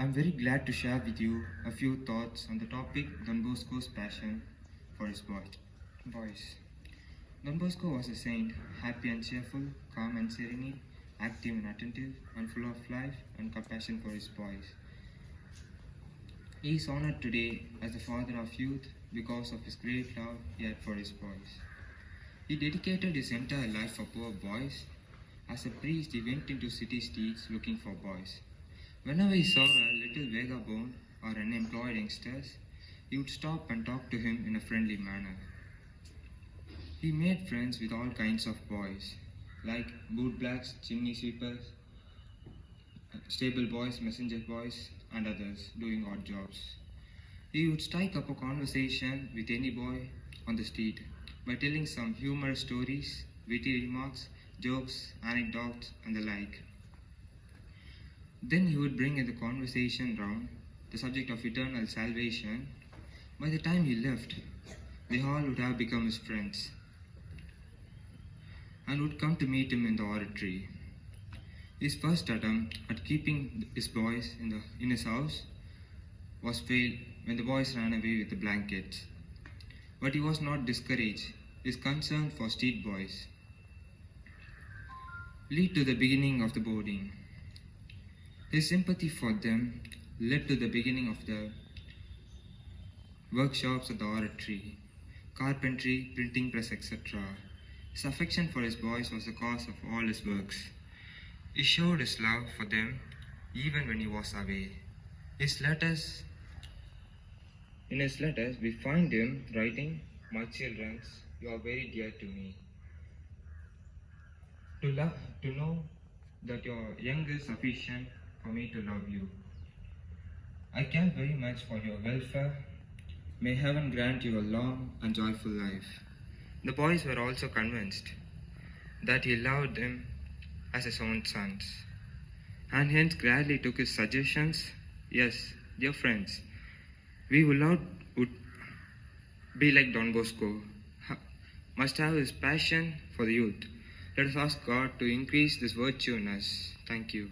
I'm very glad to share with you a few thoughts on the topic Don Bosco's passion for his boys. Don Bosco was a saint, happy and cheerful, calm and serene, active and attentive, and full of life and compassion for his boys. He is honored today as the father of youth because of his great love he had for his boys. He dedicated his entire life for poor boys. As a priest, he went into city streets looking for boys. Whenever he saw a little vagabond or unemployed youngsters, he would stop and talk to him in a friendly manner. He made friends with all kinds of boys, like bootblacks, chimney sweepers, stable boys, messenger boys, and others doing odd jobs. He would strike up a conversation with any boy on the street by telling some humorous stories, witty remarks, jokes, anecdotes, and the like. Then he would bring in the conversation round the subject of eternal salvation. By the time he left, they all would have become his friends and would come to meet him in the oratory. His first attempt at keeping his boys in his house was failed when the boys ran away with the blankets. But he was not discouraged. His concern for street boys led to the beginning of the boarding. His sympathy for them led to the beginning of the workshops at the oratory, carpentry, printing press, etc. His affection for his boys was the cause of all his works. He showed his love for them even when he was away. In his letters, we find him writing, "My children, you are very dear to me. To know that your young is sufficient for me to love you. I care very much for your welfare. May heaven grant you a long and joyful life." The boys were also convinced that he loved them as his own sons, and hence gladly took his suggestions. Yes, dear friends, we would be like Don Bosco, must have his passion for the youth. Let us ask God to increase this virtue in us. Thank you.